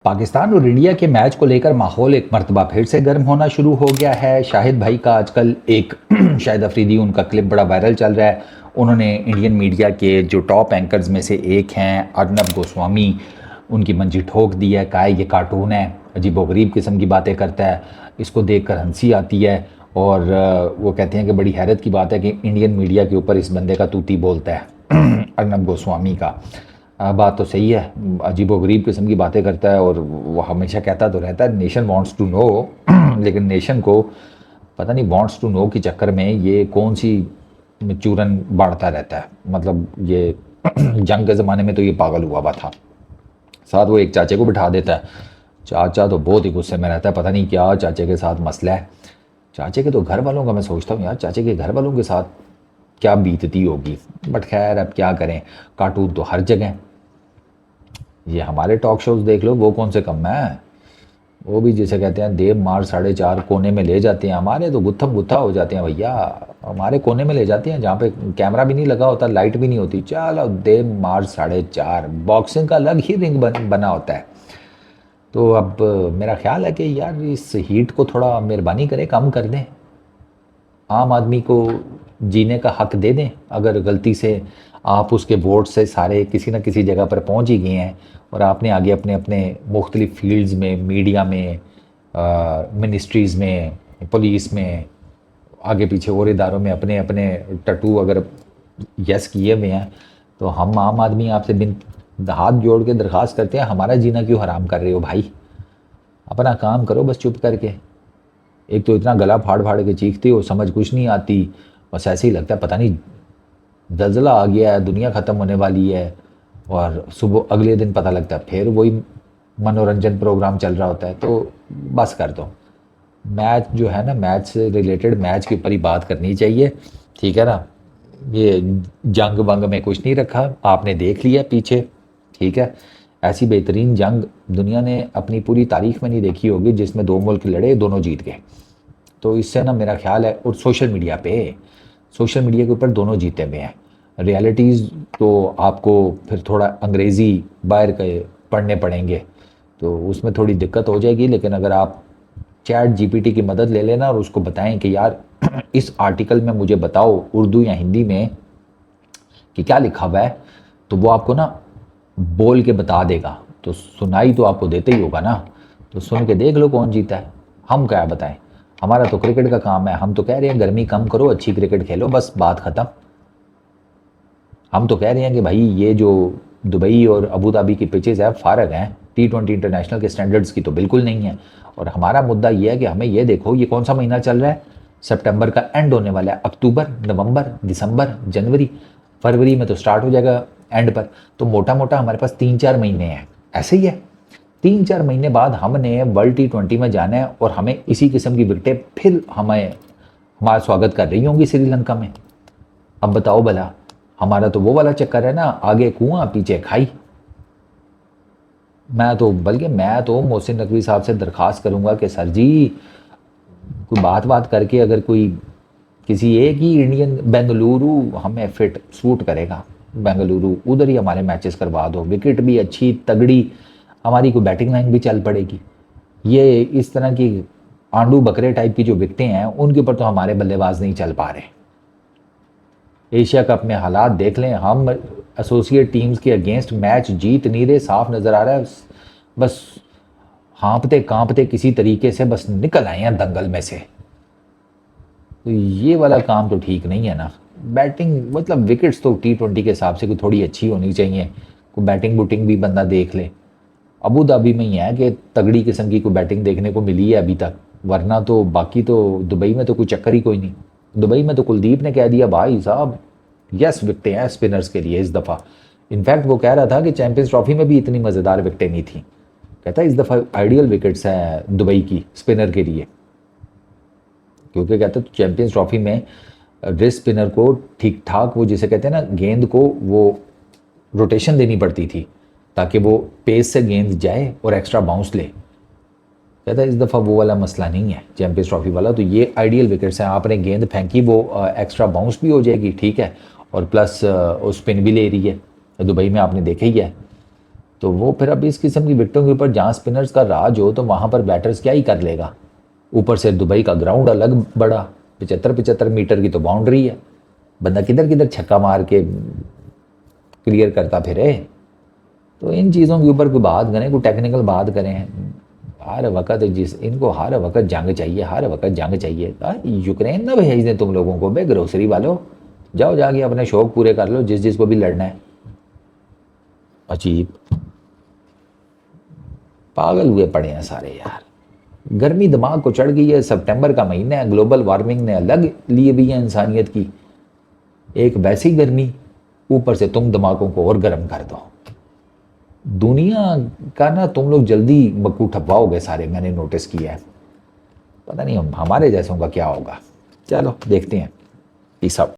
पाकिस्तान और इंडिया के मैच को लेकर माहौल एक मर्तबा फिर से गर्म होना शुरू हो गया है। शाहिद भाई का आजकल एक शाहिद अफरीदी उनका क्लिप बड़ा वायरल चल रहा है। उन्होंने इंडियन मीडिया के जो टॉप एंकर्स में से एक हैं अर्नब गोस्वामी, उनकी मंजी ठोक दी है। कहा है ये कार्टून है, अजीबोगरीब किस्म की बातें करता है, इसको देखकर हंसी आती है। और वो कहते हैं कि बड़ी हैरत की बात है कि इंडियन मीडिया के ऊपर इस बंदे का तूती बोलता है अर्नब गोस्वामी का। बात तो सही है, अजीबोगरीब किस्म की बातें करता है और वो हमेशा कहता तो रहता है नेशन वांट्स टू नो लेकिन नेशन को पता नहीं वांट्स टू नो के चक्कर में ये कौन सी चूरन बांटता रहता है। मतलब ये जंग के ज़माने में तो ये पागल हुआ हुआ था। साथ वो एक चाचे को बिठा देता है। चाचा तो बहुत ही गुस्से में रहता है, पता नहीं क्या चाचे के साथ मसला है। चाचे के तो घर वालों का मैं सोचता हूँ यार, चाचे के घर वालों के साथ क्या बीतती होगी। बट खैर अब क्या करें, कार्टून तो हर जगह। ये हमारे टॉक शोज देख लो, वो कौन से कम है। वो भी जिसे कहते हैं देव मार 4.5 कोने में ले जाते हैं। हमारे तो गुत्थम गुत्था हो जाते हैं भैया। हमारे कोने में ले जाते हैं जहाँ पे कैमरा भी नहीं लगा होता, लाइट भी नहीं होती। चलो देव मार 4.5, बॉक्सिंग का अलग ही रिंग बना होता है। तो अब मेरा ख्याल है कि यार इस हीट को थोड़ा मेहरबानी करें, कम कर दें। आम आदमी को जीने का हक दे दें। अगर गलती से आप उसके वोट से सारे किसी न किसी जगह पर पहुंच ही गए हैं और आपने आगे अपने अपने मुख्तलिफ फील्ड्स में, मीडिया में, मिनिस्ट्रीज़ में, पुलिस में, आगे पीछे और इदारों में अपने अपने टटू अगर यस किए हुए हैं, तो हम आम आदमी आपसे बिन हाथ जोड़ के दरख्वास्त करते हैं, हमारा जीना क्यों हराम कर रहे हो भाई। अपना काम करो बस चुप करके। एक तो इतना गला फाड़ फाड़ के चीखते हो, समझ कुछ नहीं आती। बस ऐसे ही लगता है पता नहीं ज़लज़ला आ गया है, दुनिया ख़त्म होने वाली है। और सुबह अगले दिन पता लगता है फिर वही मनोरंजन प्रोग्राम चल रहा होता है। तो बस कर दो। मैच जो है ना, मैच से रिलेटेड मैच के ऊपर ही बात करनी चाहिए, ठीक है ना। ये जंग वंग में कुछ नहीं रखा, आपने देख लिया पीछे, ठीक है। ऐसी बेहतरीन जंग दुनिया ने अपनी पूरी तारीख में नहीं देखी होगी जिसमें दो मुल्क लड़े, दोनों जीत गए। तो इससे ना मेरा ख्याल है, और सोशल मीडिया के ऊपर दोनों जीते हुए हैं। रियलिटीज़ तो आपको फिर थोड़ा अंग्रेज़ी बाहर के पढ़ने पड़ेंगे, तो उसमें थोड़ी दिक्कत हो जाएगी। लेकिन अगर आप चैट जीपीटी की मदद ले लेना और उसको बताएं कि यार इस आर्टिकल में मुझे बताओ उर्दू या हिंदी में कि क्या लिखा हुआ है, तो वो आपको ना बोल के बता देगा। तो सुनाई तो आपको देते ही होगा ना, तो सुन के देख लो कौन जीता है। हम क्या बताएं, हमारा तो क्रिकेट का काम है। हम तो कह रहे हैं गर्मी कम करो, अच्छी क्रिकेट खेलो, बस बात ख़त्म। हम तो कह रहे हैं कि भाई ये जो दुबई और अबू धाबी की पिचेज़ है फारग हैं, T20 इंटरनेशनल के स्टैंडर्ड्स की तो बिल्कुल नहीं है। और हमारा मुद्दा ये है कि हमें ये देखो ये कौन सा महीना चल रहा है, सितंबर का एंड होने वाला है, अक्टूबर, नवंबर, दिसंबर, जनवरी, फरवरी में तो स्टार्ट हो जाएगा एंड पर। तो मोटा मोटा हमारे पास 3-4 महीने हैं, ऐसे ही है। 3-4 महीने बाद हमने वर्ल्ड T20 में जाना है और हमें इसी किस्म की विकेटें फिर हमारा स्वागत कर रही होंगी श्रीलंका में। अब बताओ भला, हमारा तो वो वाला चक्कर है ना, आगे कुआं पीछे खाई। मैं तो मोहसिन नकवी साहब से दरख्वास्त करूंगा कि सर जी कोई बात करके अगर कोई किसी एक ही इंडियन, बेंगलुरु हमें फिट सूट करेगा, बेंगलुरु उधर ही हमारे मैचेस करवा दो। विकेट भी अच्छी तगड़ी, हमारी कोई बैटिंग लाइन भी चल पड़ेगी। ये इस तरह की आंडू बकरे टाइप की जो विकटें हैं उनके ऊपर तो हमारे बल्लेबाज नहीं चल पा रहे। एशिया कप में हालात देख लें, हम एसोसिएट टीम्स के अगेंस्ट मैच जीत नहीं रहे, साफ नज़र आ रहा है। बस हाँपते कांपते किसी तरीके से बस निकल आए हैं दंगल में से। तो ये वाला काम तो ठीक नहीं है ना। बैटिंग मतलब विकेट्स तो T20 के हिसाब से कोई थोड़ी अच्छी होनी चाहिए, कोई बैटिंग बुटिंग भी बंदा देख ले। अबू धाबी में ही है कि तगड़ी किस्म की कोई बैटिंग देखने को मिली है अभी तक, वरना तो बाकी तो दुबई में तो कोई चक्कर ही कोई नहीं। दुबई में तो कुलदीप ने कह दिया भाई साहब यस विकटें हैं स्पिनर्स के लिए इस दफ़ा। इनफैक्ट वो कह रहा था कि चैंपियंस ट्रॉफी में भी इतनी मज़ेदार विकटें नहीं थी। कहता है इस दफ़ा आइडियल विकेट्स हैं दुबई की स्पिनर के लिए, क्योंकि कहते हैं चैंपियंस ट्रॉफी में रिस्ट स्पिनर को ठीक ठाक वो जिसे कहते हैं ना, गेंद को वो रोटेशन देनी पड़ती थी ताकि वो पेस से गेंद जाए और एक्स्ट्रा बाउंस ले। कहता है इस दफ़ा वो वाला मसला नहीं है चैंपियंस ट्रॉफी वाला, तो ये आइडियल विकेट्स हैं। आपने गेंद फेंकी वो एक्स्ट्रा बाउंस भी हो जाएगी, ठीक है, और प्लस वो स्पिन भी ले रही है। दुबई में आपने देखा ही है। तो वो फिर अब इस किस्म की विकेटों के ऊपर जहाँ स्पिनर्स का राज हो तो वहाँ पर बैटर्स क्या ही कर लेगा। ऊपर से दुबई का ग्राउंड अलग बड़ा, 75-75 मीटर की तो बाउंड्री है, बंदा किधर किधर छक्का मार के क्लियर करता फिरे। तो इन चीज़ों के ऊपर कोई बात करें, कोई टेक्निकल बात करें। हर वक्त इनको हर वक्त जंग चाहिए, हर वक्त जंग चाहिए। यूक्रेन ना भेज दें तुम लोगों को, बे ग्रोसरी वालों, जाओ जाके अपने शौक पूरे कर लो जिस जिसको भी लड़ना है। अजीब पागल हुए पड़े हैं सारे यार। गर्मी दिमाग को चढ़ गई है, सितंबर का महीना है, ग्लोबल वार्मिंग ने अलग लिए भी है इंसानियत की, एक वैसी गर्मी, ऊपर से तुम दिमागों को और गर्म कर दो। दुनिया का ना तुम लोग जल्दी बक्कू ठपवाओगे सारे, मैंने नोटिस किया है। पता नहीं हमारे जैसों का क्या होगा। चलो देखते हैं। Peace out.